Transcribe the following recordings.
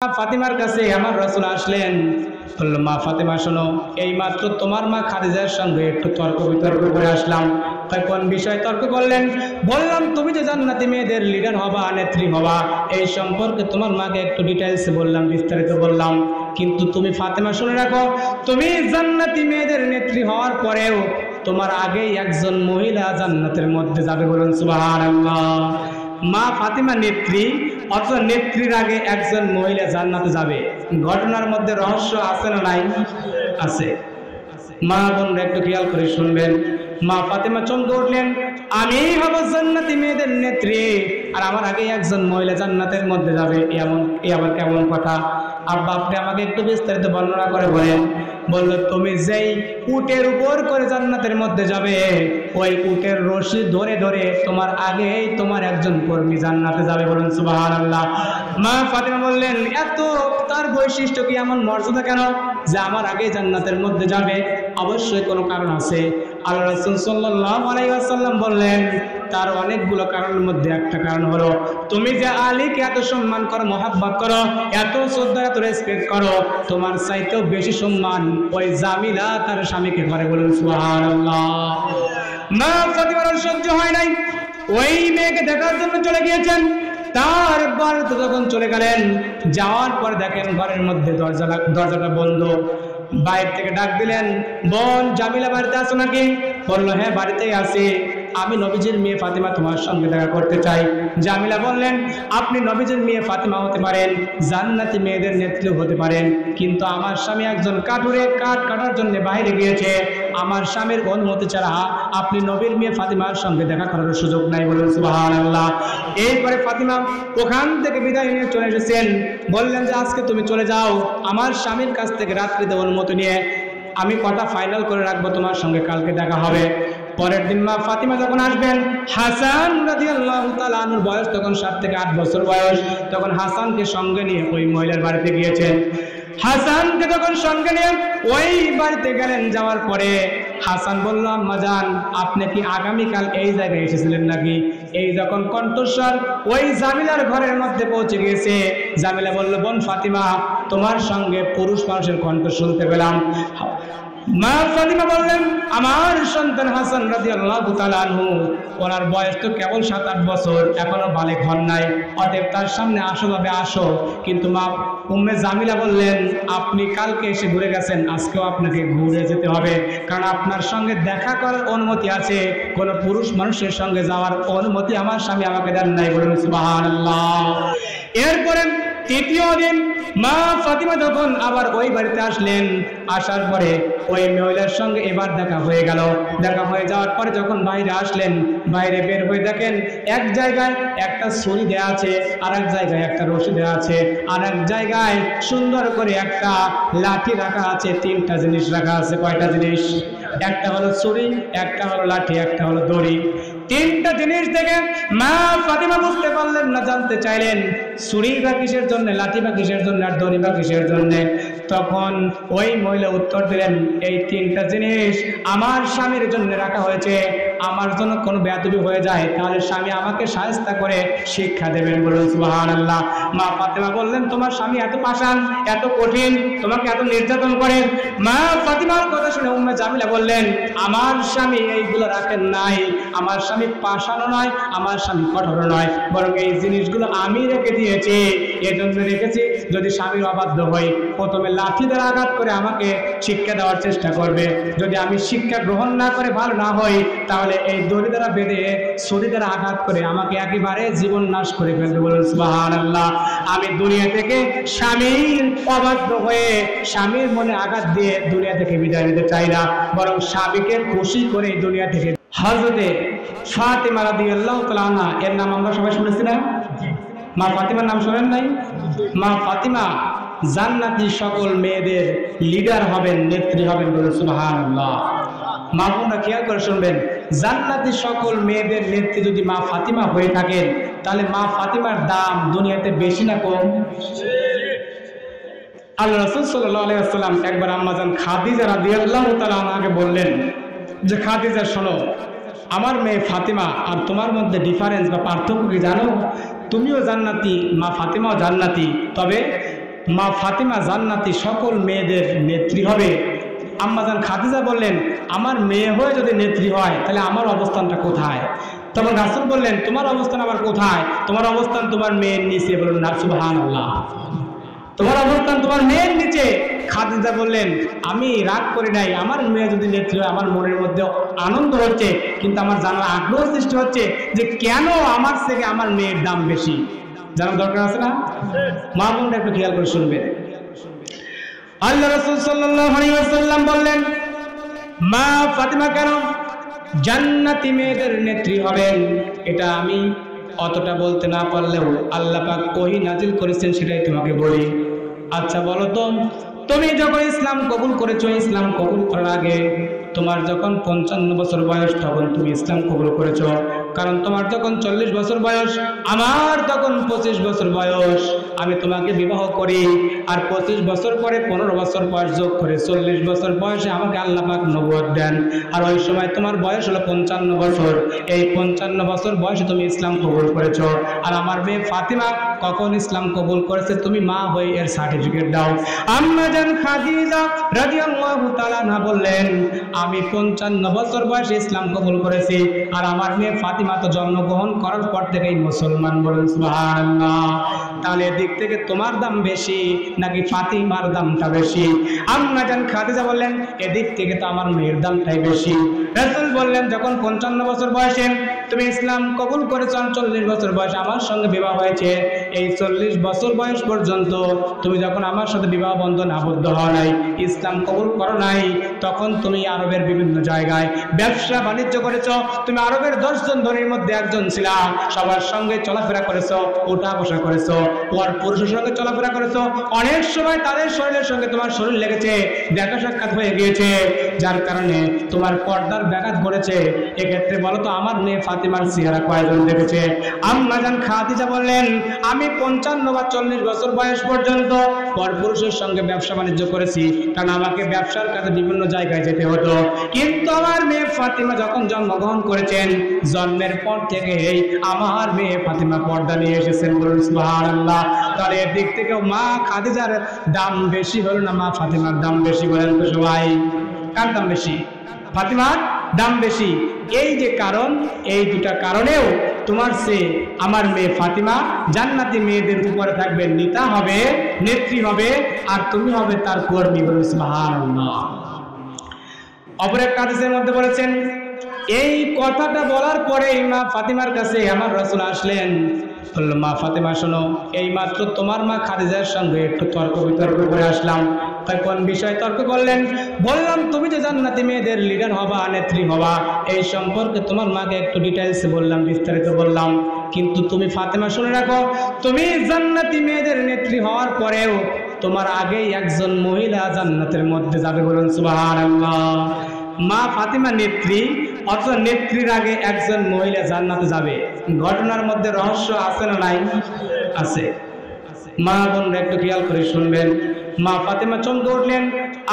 ফাতিমার কাছে আমার রাসূল আসলেন, বলল, মা ফাতিমা শোনো, এইমাত্র তোমার মা খাদিজার সঙ্গে একটু তর্ক বিতর্ক করে আসলাম। কোন বিষয়ে তর্ক করলেন? বললাম, তুমি যে জান্নাতি মেয়েদের লিডার হবা, নেত্রী হবা, এই সম্পর্কে তোমার মাকে একটু ডিটেইলস বললাম, বিস্তারিত বললাম। কিন্তু তুমি ফাতিমা শুনে রাখো, তুমি জান্নাতি মেয়েদের নেত্রী হওয়ার পরেও তোমার আগেই একজন মহিলা জান্নাতের মধ্যে যাবে। বলুন সুবহানাল্লাহ। মা ফাতিমা নেত্রী, অথচ নেত্রীর আগে একজন মহিলা জান্নাতে যাবে। ঘটনার মধ্যে রহস্য আছে না নাই? আছে। মা বোনরা একটু খেয়াল করে শুনবেন। মা ফাতিমা চমকে উঠলেন, আমি হব জান্নাতি মেয়েদের নেত্রী, আর আমার আগে একজন মহিলা জান্নাতের মধ্যে যাবে, এ আবার কেমন কথা? আব্বা, আপনি আমাকে একটু বিস্তারিত বর্ণনা করে বলেন। বলল, তুমি যেই উটের উপর করে জান্নাতের মধ্যে যাবে, ওই উটের রশি ধরে ধরে তোমার আগেই তোমার একজন কর্মী জান্নাতে যাবে। বলুন সুবহানাল্লাহ। মা ফাতিমা বললেন, এত তার বৈশিষ্ট্য কি, এমন মর্যাদা কেন যে আমার আগে জান্নাতের মধ্যে যাবে? অবশ্যই কোনো কারণ আছে। আল্লাহ রাসূল সাল্লাল্লাহু আলাইহি ওয়াসাল্লাম বললেন, তার অনেকগুলো কারণের মধ্যে একটা কারণ হলো, তুমি যে আলীকে এত সম্মান করো, মহব্বত করো, এত শ্রদ্ধা, এত রেসপেক্ট করো, তোমার চাইতেও বেশি সম্মান ওই জামিলা তার স্বামীকে করে। বলুন সুবহানাল্লাহ। মা ফাতিমার সহ্য হয় নাই, ওই মেয়েকে দেখার জন্য চলে গিয়েছেন। তারপর যখন চলে গেলেন, যাওয়ার পর দেখেন ঘরের মধ্যে দরজাটা বন্ধ। বাইরে থেকে ডাক দিলেন, বোন জামিলা বাড়িতে আছো নাকি? বললো, হ্যাঁ বাড়িতেই আছি, আমি নবীজির মেয়ে ফাতিমা তোমার সঙ্গে দেখা করতে চাই। জামিলা বললেন, আপনি নবীজির মেয়ে ফাতিমা হতে পারেন, জান্নাতি মেয়েদের নেত্রী হতে পারেন, কিন্তু আমার স্বামী একজন কাঠুরে, কাঠ কাটার জন্য বাইরে গিয়েছে, আমার স্বামীর অনুমতি ছাড়া আপনি নবীর মেয়ে ফাতিমার সঙ্গে দেখা করার সুযোগ নাই। বলুন সুবহানাল্লাহ। এরপরে ফাতিমা ওখান থেকে বিদায় নিয়ে চলে এসেছেন। বললেন যে আজকে তুমি চলে যাও, আমার স্বামীর কাছ থেকে রাত্রিতে অনুমতি নিয়ে আমি কথা ফাইনাল করে রাখবো, তোমার সঙ্গে কালকে দেখা হবে। পরের দিন মা ফাতিমা যখন আসবেন, হাসান রাদিয়াল্লাহু তাআলা আনহুর বয়স তখন 7 থেকে 8 বছর বয়স, তখন হাসানকে সঙ্গে নিয়ে ওই মহিলার বাড়িতে গিয়েছেন। হাসানকে যখন সঙ্গে নিয়ে ওই বাড়িতে গেলেন, যাওয়ার পরে হাসান বলল, আম্মা জান, আপনি কি আগামীকাল এই জায়গায় এসেছিলেন নাকি? এই যখন কণ্ঠস্বর ওই জামিলার ঘরের মধ্যে পৌঁছে গিয়েছে, জামিলা বলল, বোন ফাতিমা, তোমার সঙ্গে পুরুষ মানুষের কণ্ঠ শুনতে পেলাম। মা ফাতিমা বললেন, আমার সন্তান হাসান রাদিয়াল্লাহু তাআলা আনহু, ওনার বয়স তো কেবল 7-8 বছর, এখনো বালেগ হন নাই, অতএব তার সামনে আসো ভাবে আসো। কিন্তু মা উম্মে জামিলা বললেন, আপনি কালকে এসে ঘুরে গেছেন, আজকেও আপনাকে ঘুরে যেতে হবে, কারণ আপনার সঙ্গে দেখা করার অনুমতি আছে, কোনো পুরুষ মানুষের সঙ্গে যাওয়ার অনুমতি আমার স্বামী আমাকে দেন নাই। বলুন সুবহানাল্লাহ। এরপরে তৃতীয় দিন মা ফাতিমা যখন আবার ওই বাড়িতে আসলেন, আসার পরে ওই মহিলার সঙ্গে এবার দেখা হয়ে গেল। দেখা হয়ে যাওয়ার পরে যখন বাইরে আসলেন, বাইরে বের হয়ে দেখেন এক জায়গায় একটা ছুরি দেওয়া আছে, আর এক জায়গায় একটা রশি দেওয়া আছে, আর এক জায়গায় সুন্দর করে একটা লাঠি রাখা আছে। 3টা জিনিস রাখা আছে। কয়টা জিনিস? একটা হলো ছুরি, একটা হলো লাঠি, একটা হলো দড়ি। 3টা জিনিস থেকে মা ফাতিমা বুঝতে পারলেন না, জানতে চাইলেন ছুরি বা কিসের জন্য, লাঠি বা কিসের জন্য, আর দড়ি বা কিসের জন্য। তখন ওই মহিলা উত্তর দিলেন, এই 3টা জিনিস আমার স্বামীর জন্য রাখা হয়েছে, আমার জন্য কোনো বেয়াদবি হয়ে যায় তাহলে স্বামী আমাকে শায়েস্তা করে শিক্ষা দেবেন। বলুন সুবহানাল্লাহ। মা ফাতিমা বললেন, তোমার স্বামী এত পাষাণ, এত কঠিন, তোমাকে এত নির্যাতন করে? মা ফাতিমার কথা শুনে উম্মে জামিলা বললেন, আমার স্বামী এইগুলো রাখেন নাই, আমার স্বামী পাষাণও নয়, আমার স্বামী কঠোর নয়, বরং এই জিনিসগুলো আমি রেখে দিয়েছি। এজন্য রেখেছি, যদি স্বামীর অবাধ্য হই, প্রথমে লাঠি দ্বারা আঘাত করে আমাকে শিক্ষা দেওয়ার চেষ্টা করবে, যদি আমি শিক্ষা গ্রহণ না করে ভালো না হই, তাহলে এই দড়ি দ্বারা বেঁধে ছুরি দ্বারা আঘাত করে আমাকে একেবারে জীবন নাশ করে ফেলবে। বলুন সুবহানাল্লাহ। আমি দুনিয়া থেকে স্বামীর অবাধ্য হয়ে স্বামীর মনে আঘাত দিয়ে দুনিয়া থেকে বিদায় নিতে চাই না, বরং স্বামীকে খুশি করে দুনিয়া থেকে। হযরতে ফাতিমা রাদিয়াল্লাহু তাআলা আনহা, এর নাম আমরা সবাই শুনেছি না? মা ফাতিমার নাম শোনেন নাই? মা ফাতিমা জান্নাতি সকল মেয়েদের লিডার হবেন, নেত্রী হবেন। বলুন সুবহানাল্লাহ। মা বোনরা খেয়াল করে শুনবেন, জান্নাতি সকল মেয়েদের নেত্রী যদি মা ফাতিমা হয়ে থাকেন, তাহলে মা ফাতিমার দাম দুনিয়াতে বেশি না কম? আল্লাহ রাসূল সাল্লাল্লাহু আলাইহি ওয়াসাল্লাম একবার আম্মাজান খাদিজা রাদিয়াল্লাহু তাআলা আনহাকে বললেন যে, খাদিজা শোনো, আমার মেয়ে ফাতিমা আর তোমার মধ্যে ডিফারেন্স বা পার্থক্য কি জানো? তুমিও জান্নাতি, মা ফাতিমাও জান্নাতি, তবে মা ফাতিমা জান্নাতি সকল মেয়েদের নেত্রী হবে। আম্মাজান খাদিজা বললেন, আমার মেয়ে হয়ে যদি নেত্রী হয় তাহলে আমার অবস্থানটা কোথায়? তখন রাসূল বললেন, তোমার অবস্থান আবার কোথায়? তোমার অবস্থান তোমার মেয়ের নিচে। বলুন না সুবহানাল্লাহ। তোমার অবস্থান তোমার মেয়ের নিচে। খাদিজা বললেন, আমি রাগ করি নাই, আমার মেয়ে যদি নেত্রী হয় আমার মনের মধ্যে আনন্দ হচ্ছে, কিন্তু আমার জানার আগ্রহ সৃষ্টি হচ্ছে যে কেন আমার থেকে আমার মেয়ের দাম বেশি। জানার দরকার আছে না? মা বোনটা একটু খেয়াল করে শুনবে। আল্লাহ রাসূল সাল্লাল্লাহু আলাইহি ওয়াসাল্লাম বললেন, মা ফাতিমা কেন জান্নাতি মেয়েদের নেত্রী হবেন, এটা আমি অতটা বলতে না পারলেও আল্লাহ পাক ওহী নাজিল করেছেন, সেটাই তোমাকে বলি। আচ্ছা বলো তো, তুমি যখন ইসলাম কবুল করেছো, ইসলাম কবুল করার আগে তোমার যখন 55 বছর বয়স তখন তুমি ইসলাম কবুল করেছো, কারণ তোমার যখন 40 বছর বয়স, আমার তখন 25 বছর বয়স, আমি তোমাকে বিবাহ করি। আর 25 বছর পরে 15 বছর বয়স যোগ করে 40 বছর বয়সে আমাকে আল্লাহ পাক নবুয়ত দেন। আর ওই সময় তোমার বয়স হলো 55 বছর। এই 55 বছর বয়সে তুমি ইসলাম কবুল করেছো। আর আমার মেয়ে ফাতিমা কখন ইসলাম কবুল করেছে তুমি মা হয়ে এর সার্টিফিকেট দাও। আম্মা জান খাদিজা রাদিয়াল্লাহু তাআলা আনহা বললেন, আমি 55 বছর বয়সে ইসলাম কবুল করেছি, আর আমার মেয়ে ফাতিমা তো জন্মগ্রহণ করার পর থেকেই মুসলমান। বলুন সুবহানাল্লাহ। তাহলে এদিক থেকে তোমার দাম বেশি নাকি ফাতিমার দামটা বেশি? আম্মা জান খাদিজা বললেন, এদিক থেকে তো আমার মেয়ের দামটাই বেশি। রাসূল বললেন, যখন 55 বছর বয়সে তুমি ইসলাম কবুল করেছো, 40 বছর বয়সে আমার সঙ্গে বিবাহ হয়েছে, এই 40 বছর বয়স পর্যন্ত তুমি যখন আমার সাথে বিবাহ বন্ধন আবদ্ধ হও নাই, ইসলাম কবুল করো নাই, তখন তুমি আরবের বিভিন্ন জায়গায় ব্যবসা বাণিজ্য করেছো। তুমি আরবের 10 জন ধনীর মধ্যে একজন ছিলা, সবার সঙ্গে চলাফেরা করেছো, ওঠা বসা করেছো, পর পুরুষের সঙ্গে চলাফেরা করেছো। অনেক সময় তাদের শরীরের সঙ্গে তোমার শরীর লেগেছে, দেখা সাক্ষাৎ হয়ে গিয়েছে, যার কারণে তোমার পর্দার ব্যাঘাত ঘটেছে। এক্ষেত্রে বলো তো আমার মেয়ে ফাতিমার চেহারা কয়জন দেখেছে? আম্মা জান খাদিজা বললেন, আমি 55 বা 40 বছর বয়স পর্যন্ত পরপুরুষের সঙ্গে ব্যবসা বাণিজ্য করেছি, কারণ আমাকে ব্যবসার কাজে বিভিন্ন জায়গায় যেতে হতো। কিন্তু আমার মেয়ে ফাতিমা যখন জন্মগ্রহণ করেছেন, জন্মের পর থেকেই আমার মেয়ে ফাতিমা পর্দা নিয়ে এসেছেন। বলুন সুবহানাল্লাহ। তাহলে এর দিক থেকে মা খাদিজার দাম বেশি হলো না মা ফাতিমার দাম বেশি? বলেন তো সবাই, কার দাম বেশি? ফাতিমার দাম বেশি। এই যে কারণ, এই দুটা কারণেও তোমার সে আমার মেয়ে ফাতিমা জান্নাতি মেয়েদের উপরে থাকবে, নেতা হবে, নেত্রী হবে, আর তুমি হবে তার কর্মী। বলুন সুবহানাল্লাহ। অপর এক হাদিসের মধ্যে বলেছেন, এই কথাটা বলার পরে মা ফাতিমার কাছে আমার রাসূল আসলেন, বলল, মা ফাতিমা শোনো, এই মাত্র তোমার মা খাদিজার সঙ্গে একটু তর্ক বিতর্ক করে আসলাম। তাই কোন বিষয়ে তর্ক করলেন? বললাম, তুমি যে জান্নাতি মেয়েদের লিডার হবা, নেত্রী হবা, এই সম্পর্কে তোমার মাকে একটু ডিটেইলস বললাম, বিস্তারিত বললাম। কিন্তু তুমি ফাতিমা শুনে রাখো, তুমি জান্নাতি মেয়েদের নেত্রী হওয়ার পরেও তোমার আগেই একজন মহিলা জান্নাতের মধ্যে যাবে। বলুন সুবহানাল্লাহ। মা ফাতিমা নেত্রী, অথচ নেত্রীর আগে একজন মহিলা জান্নাতে যাবে। ঘটনার মধ্যে রহস্য আছে না নাই? আছে। মা বোনরা একটু খেয়াল করে শুনবেন। মা ফাতিমা চমকে উঠলেন,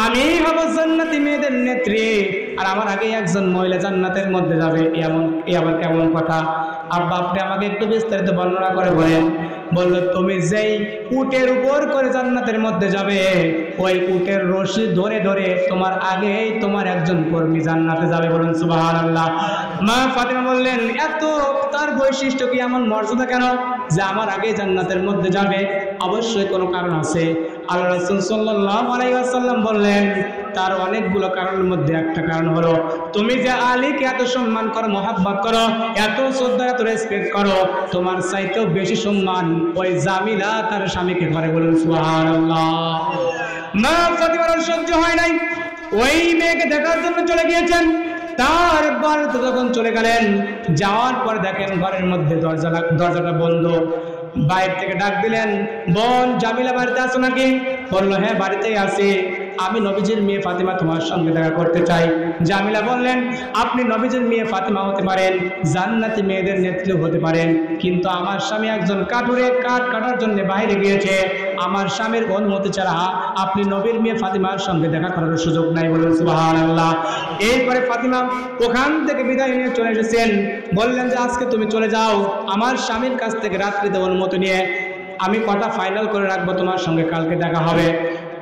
আমি হব জান্নাতি মেয়েদের নেত্রী, আর আমার আগে একজন মহিলা জান্নাতের মধ্যে যাবে, এই আবার কেমন কথা? আব্বা, আপনি আমাকে একটু বিস্তারিত বর্ণনা করে বলেন। বলল, তুমি যেই উটের উপর করে জান্নাতের মধ্যে যাবে, ওই উটের রশি ধরে ধরে তোমার আগেই তোমার একজন কর্মী জান্নাতে যাবে। বলুন সুবহানাল্লাহ। মা ফাতিমা বললেন, এত তার বৈশিষ্ট্য কি, এমন মর্যাদা কেন যে আমার আগে জান্নাতের মধ্যে যাবে? অবশ্যই কোনো কারণ আছে। আল্লাহ রাসূল সাল্লাল্লাহু আলাইহি ওয়াসাল্লাম বললেন, তার অনেকগুলো কারণের মধ্যে একটা কারণ হলো, তুমি যে আলীকে এত সম্মান করো, মহব্বত করো, এত শ্রদ্ধা, এত রেসপেক্ট করো, তোমার চাইতেও বেশি সম্মান ওই জামিলা তার স্বামীকে করে। বলুন সুবহানাল্লাহ। মা ফাতিমার সহ্য হয় নাই, ওই মেয়েকে দেখার জন্য চলে গিয়েছেন। তারপর যখন চলে গেলেন, যাওয়ার পর দেখেন ঘরের মধ্যে দরজাটা বন্ধ। বাইরে থেকে ডাক দিলেন, বোন জামিলা বাড়িতে আছো নাকি? বললো, হ্যাঁ বাড়িতেই আছি, আমি নবীজির মেয়ে ফাতিমা তোমার সঙ্গে দেখা করতে চাই। জামিলা বললেন, আপনি নবীজির মেয়ে ফাতিমা হতে পারেন, জান্নাতি মেয়েদের নেত্রী হতে পারেন, কিন্তু আমার স্বামী একজন কাঠুরে, কাঠ কাটার জন্য বাইরে গিয়েছে, আমার স্বামীর অনুমতি ছাড়া আপনি নবীর মেয়ে ফাতিমার সঙ্গে দেখা করার সুযোগ নাই। বলুন সুবহানাল্লাহ। এরপরে ফাতিমা ওখান থেকে বিদায় নিয়ে চলে এসেছেন। বললেন যে আজকে তুমি চলে যাও, আমার স্বামীর কাছ থেকে রাত্রিতে অনুমতি নিয়ে আমি কথা ফাইনাল করে রাখবো, তোমার সঙ্গে কালকে দেখা হবে।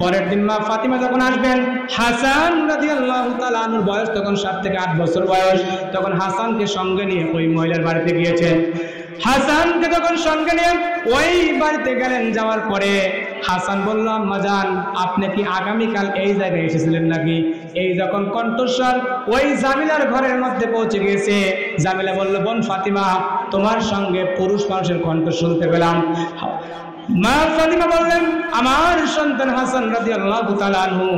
পরের দিন মা ফাতিমা যখন আসবেন, হাসান রাদিয়াল্লাহু তাআলা আনহুর বয়স তখন 7 থেকে 8 বছর বয়স, তখন হাসানকে সঙ্গে নিয়ে ওই মহিলার বাড়িতে গিয়েছেন। হাসানকে যখন সঙ্গে নিয়ে ওই বাড়িতে গেলেন, যাওয়ার পরে হাসান বলল, আম্মা জান, আপনি কি আগামীকাল এই জায়গায় এসেছিলেন নাকি? এই যখন কণ্ঠস্বর ওই জামিলার ঘরের মধ্যে পৌঁছে গিয়েছে, জামিলা বলল, বোন ফাতিমা, তোমার সঙ্গে পুরুষ মানুষের কণ্ঠ শুনতে পেলাম। মা ফাতিমা বললেন, আমার সন্তান হাসান রাদিয়াল্লাহু তাআলা আনহু,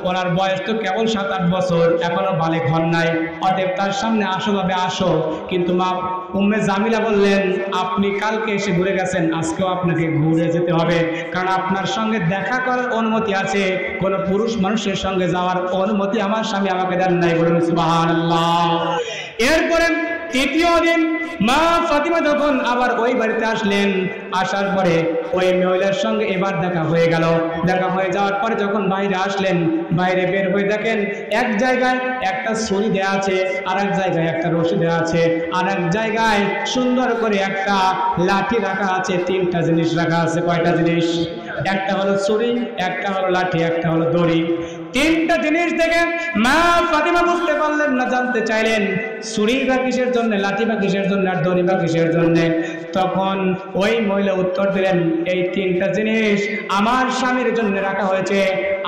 ওনার বয়স তো কেবল 7-8 বছর, এখনো বালেক হন নাই, অতএব তার সামনে আসো ভাবে আসো। কিন্তু মা উম্মে জামিলা বললেন, আপনি কালকে এসে ঘুরে গেছেন, আজকেও আপনাকে ঘুরে যেতে হবে, কারণ আপনার সঙ্গে দেখা করার অনুমতি আছে, কোন পুরুষ মানুষের সঙ্গে যাওয়ার অনুমতি আমার স্বামী আমাকে দেন নাই। বলুন সুবহানাল্লাহ। এরপরে তৃতীয় দিন মা ফাতিমা যখন আবার ওই বাড়িতে আসলেন, আসার পরে ওই মহিলার সঙ্গে এবার দেখা হয়ে গেল। দেখা হয়ে যাওয়ার পরে যখন বাইরে আসলেন, বাইরে বের হয়ে দেখেন এক জায়গায় একটা ছুরি দেয়া আছে, আর এক জায়গায় একটা রশি দেওয়া আছে, আর এক জায়গায় সুন্দর করে একটা লাঠি রাখা আছে। 3টা জিনিস রাখা আছে। কয়টা জিনিস? একটা হলো ছুরি, একটা হলো লাঠি, একটা হলো দড়ি। 3টা জিনিস দেখে মা ফাতিমা বুঝতে পারলেন না, জানতে চাইলেন ছুরি বা কিসের জন্য, লাঠি বা কিসের জন্য, আর দড়ি বা কিসের জন্য। তখন ওই মহিলা উত্তর দিলেন, এই 3টা জিনিস আমার স্বামীর জন্য রাখা হয়েছে,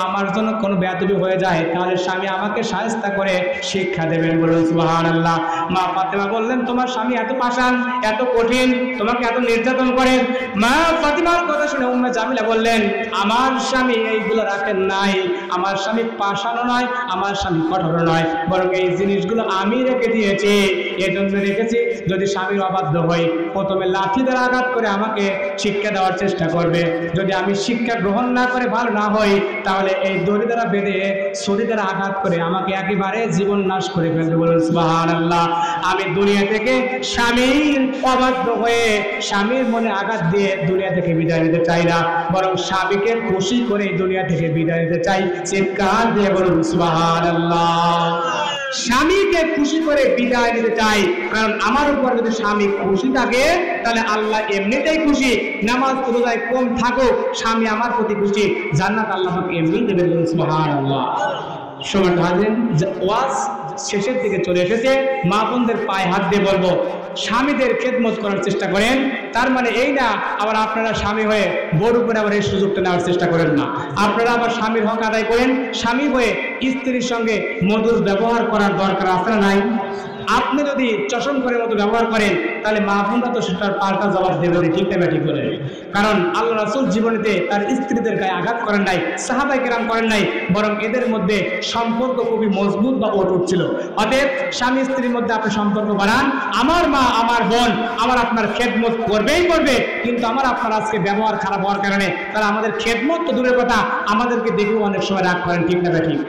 আমার জন্য কোনো বেয়াদবি হয়ে যায় তাহলে স্বামী আমাকে শায়েস্তা করে শিক্ষা দেবেন। বলুন সুবহানাল্লাহ। মা ফাতিমা বললেন, তোমার স্বামী এত পাষাণ, এত কঠিন, তোমাকে এত নির্যাতন করেন? মা ফাতিমার কথা শুনে উম্মে জামিলা বললেন, আমার স্বামী এইগুলো রাখেন নাই, আমার স্বামী পাষাণও নয়, আমার স্বামী কঠোর নয়, বরং এই জিনিসগুলো আমি রেখে দিয়েছি। এজন্য রেখেছি, যদি স্বামীর অবাধ্য হই, প্রথমে লাঠি দ্বারা আঘাত করে আমাকে শিক্ষা দেওয়ার চেষ্টা করবে, যদি আমি শিক্ষা গ্রহণ না করে ভালো না হই, তাহলে এই দড়ি দ্বারা বেঁধে ছুরি দ্বারা আঘাত করে আমাকে একেবারে জীবন নাশ করে ফেলবে। বলুন সুবহানাল্লাহ। আমি দুনিয়া থেকে স্বামীর অবাধ্য হয়ে স্বামীর মনে আঘাত দিয়ে দুনিয়া থেকে বিদায় নিতে চাই না, বরং স্বামীকে খুশি করে দুনিয়া থেকে বিদায় নিতে চাই। চিৎকার দিয়ে বলুন সুবহানাল্লাহ। স্বামীকে খুশি করে বিদায় নিতে চাই, কারণ আমার উপর যদি স্বামী খুশি থাকে তাহলে আল্লাহ এমনিতেই খুশি। নামাজ রোজায় কম থাকুক, স্বামী আমার প্রতি খুশি, জান্নাত আল্লাহ আমাকে এমনি দেবে। সুবহানাল্লাহ। সম্মানিত হাজিরিন, ওয়াজ শেষের দিকে চলে এসেছে। মা বোনদের পায়ে হাত দিয়ে বলবো, স্বামীদের খেদমত করার চেষ্টা করেন। তার মানে এই না আবার আপনারা স্বামী হয়ে বউর উপরে আবার এই সুযোগটা নেওয়ার চেষ্টা করেন না। আপনারা আবার স্বামীর হক আদায় করেন। স্বামী হয়ে স্ত্রীর সঙ্গে মধুর ব্যবহার করার দরকার আছে না নাই? আপনি যদি চশম করে মতো ব্যবহার করেন, তাহলে মা বোনরা তো সেটার পাল্টা জবাব দেবে, ঠিক না ঠিক করে। কারণ আল্লাহ রাসূল জীবনেতে তার স্ত্রীদের গায়ে আঘাত করেন নাই, সাহাবায়ে কেরাম করেন নাই, বরং এদের মধ্যে সম্পর্ক খুবই মজবুত বা অটুট ছিল। অতএব স্বামী স্ত্রীর মধ্যে আপনি সম্পর্ক বাড়ান। আমার মা, আমার বোন আমার আপনার খেদমত করবেই করবে, কিন্তু আমার আপনার আজকে ব্যবহার খারাপ হওয়ার কারণে তারা আমাদের খেদমত তো দূরের কথা, আমাদেরকে দেখেও অনেক সময় রাগ করেন, ঠিক না ঠিক?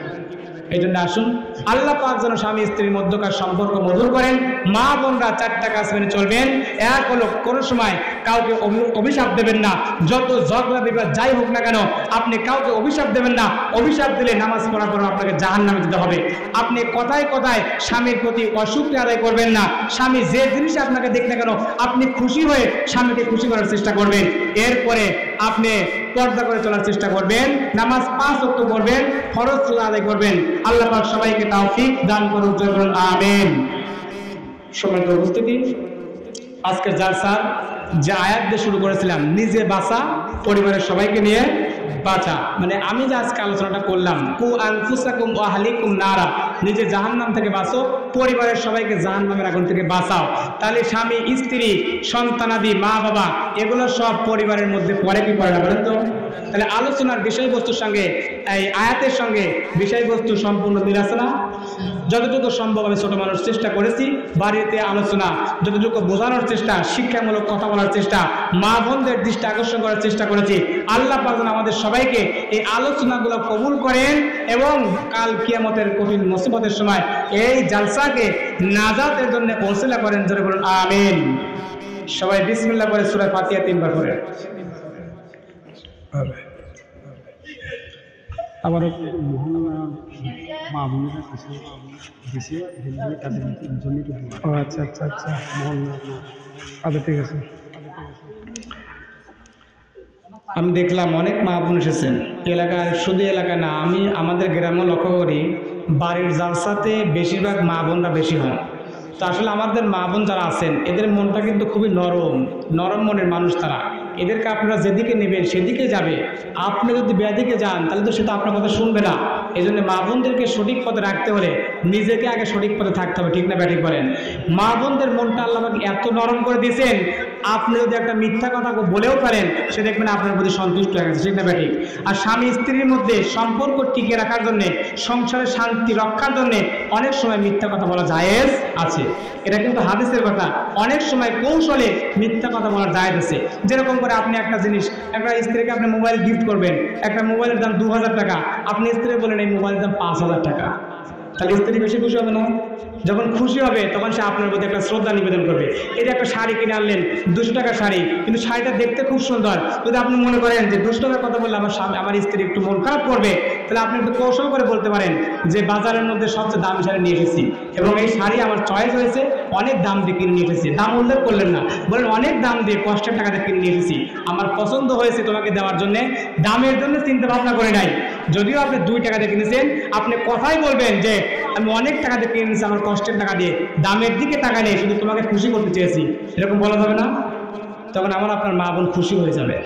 এই জন্য আসুন, আল্লাহ পাক যেন স্বামী স্ত্রীর মধ্যকার সম্পর্ক মধুর করেন। মা বোনরা 4টা কাজ মেনে চলবেন। এক হলো, কোনো সময় কাউকে অভিশাপ দেবেন না। যত ঝগড়া বিবাদ যাই হোক না কেন, আপনি কাউকে অভিশাপ দেবেন না। অভিশাপ দিলে নামাজ পড়ার পর আপনাকে জাহান্নামে যেতে হবে। আপনি কথায় কথায় স্বামীর প্রতি অসুক্রিয়া আদায় করবেন না। স্বামী যে জিনিসে আপনাকে দেখ না কেন, আপনি খুশি হয়ে স্বামীকে খুশি করার চেষ্টা করবেন। এরপরে আপনি পর্দা করে চলার চেষ্টা করবেন। নামাজ 5 ওয়াক্ত পড়বেন, ফরজ আদায় করবেন। আল্লাহ পাক সবাইকে তৌফিক দান করুন, বলুন আমিন। সম্মানিত উপস্থিতি, আজকের জালসার যে আয়াত দিয়ে শুরু করেছিলাম, নিজে বাঁচা, পরিবারের সবাইকে নিয়ে বাঁচা, মানে আমি যে আজকে আলোচনাটা করলাম, কু আনফুসাকুম ওয়া আহলিকুম নারা, নিজে জাহান্নাম থেকে বাঁচো, পরিবারের সবাইকে জাহান্নামের আগুন থেকে বাঁচাও। তাহলে স্বামী স্ত্রী সন্তানাদি মা বাবা এগুলো সব পরিবারের মধ্যে পড়ে কি পড়ে না বলেন তো? তাহলে আলোচনার বিষয়বস্তুর সঙ্গে এই আয়াতের সঙ্গে বিষয়বস্তু সম্পূর্ণ মিল আছে না? যতটুকু সম্ভব আমি ছোট মানুষ চেষ্টা করেছি, বাড়িতে আলোচনা যতটুকু বোঝানোর চেষ্টা, শিক্ষামূলক কথা বলার চেষ্টা, মা বোনদের দৃষ্টি আকর্ষণ করার চেষ্টা করেছি। আল্লাহ পাক আমাদের সবাইকে এই আলোচনাগুলো কবুল করেন এবং কাল কিয়ামতের কঠিন মুসিবতের সময় এই জালসাকে নাজাতের জন্য ওসিলা করেন। জোরে বলুন আমিন। সবাই বিসমিল্লাহ করে সূরা ফাতিহা 3 বার পড়েন। আবারও আচ্ছা আচ্ছা আচ্ছা, আচ্ছা ঠিক আছে। আমি দেখলাম অনেক মা বোন এসেছেন এলাকায়, শুধু এলাকা না, আমি আমাদের গ্রামে লক্ষ্য করি বাড়ির জালসাতে বেশিরভাগ মা বোনরা বেশি হন। তো আসলে আমাদের মা বোন যারা আছেন এদের মনটা কিন্তু খুবই নরম, নরম মনের মানুষ তারা। এদেরকে আপনারা যেদিকে নেবেন সেদিকে যাবে। আপনি যদি বেদিকে যান তাহলে তো সে তো আপনার কথা শুনবে না। এই জন্য মা বোনদেরকে সঠিক পথে রাখতে হলে নিজেকে আগে সঠিক পথে থাকতে হবে, ঠিক না ব্যাঠিক বলেন? মা বোনদের মনটা আল্লাহ পাক এত নরম করে দিয়েছেন, আপনি যদি একটা মিথ্যা কথা বলেও পারেন সে দেখবেন আপনার প্রতি সন্তুষ্ট হয়ে গেছে, ঠিক না ব্যাঠিক? আর স্বামী স্ত্রীর মধ্যে সম্পর্ক টিকে রাখার জন্য, সংসারের শান্তি রক্ষার জন্য অনেক সময় মিথ্যা কথা বলা জায়েজ আছে। এটা কিন্তু হাদিসের কথা। অনেক সময় কৌশলে মিথ্যা কথা বলা জায়েজ আছে। যেরকম করে আপনি একটা জিনিস, একটা স্ত্রীকে আপনি মোবাইল গিফট করবেন, একটা মোবাইলের দাম 2000 টাকা, আপনি স্ত্রী বলেন এই মোবাইলের দাম 5000 টাকা, তাহলে স্ত্রী বেশি খুশি হবে না? যখন খুশি হবে তখন সে আপনার প্রতি একটা শ্রদ্ধা নিবেদন করবে। এই যে একটা শাড়ি কিনে আনলেন, 200 টাকার শাড়ি, কিন্তু শাড়িটা দেখতে খুব সুন্দর, যদি আপনি মনে করেন যে 200 টাকার কথা বললে আমার স্ত্রী একটু মন খারাপ করবে, তাহলে আপনি একটু কৌশল করে বলতে পারেন যে বাজারের মধ্যে সবচেয়ে দামি শাড়ি নিয়ে এসেছি এবং এই শাড়ি আমার চয়েস হয়েছে, অনেক দাম দিয়ে কিনে নিয়ে এসেছি। দাম উল্লেখ করলেন না, বলেন অনেক দাম দিয়ে, কষ্টের টাকা দিয়ে কিনে নিয়ে এসেছি, আমার পছন্দ হয়েছে তোমাকে দেওয়ার জন্য, দামের জন্য চিন্তা ভাবনা করে নাই। যদিও আপনি 2 টাকা দিয়ে কিনেছেন, আপনি কথাই বলবেন যে আমি অনেক টাকা দিয়ে কিনে নিয়েছি, আমার কষ্টের টাকা দিয়ে, দামের দিকে টাকা নেই, শুধু তোমাকে খুশি করতে চেয়েছি, এরকম বলা যাবে না? তখন আপনার মা বোন খুশি হয়ে যাবে।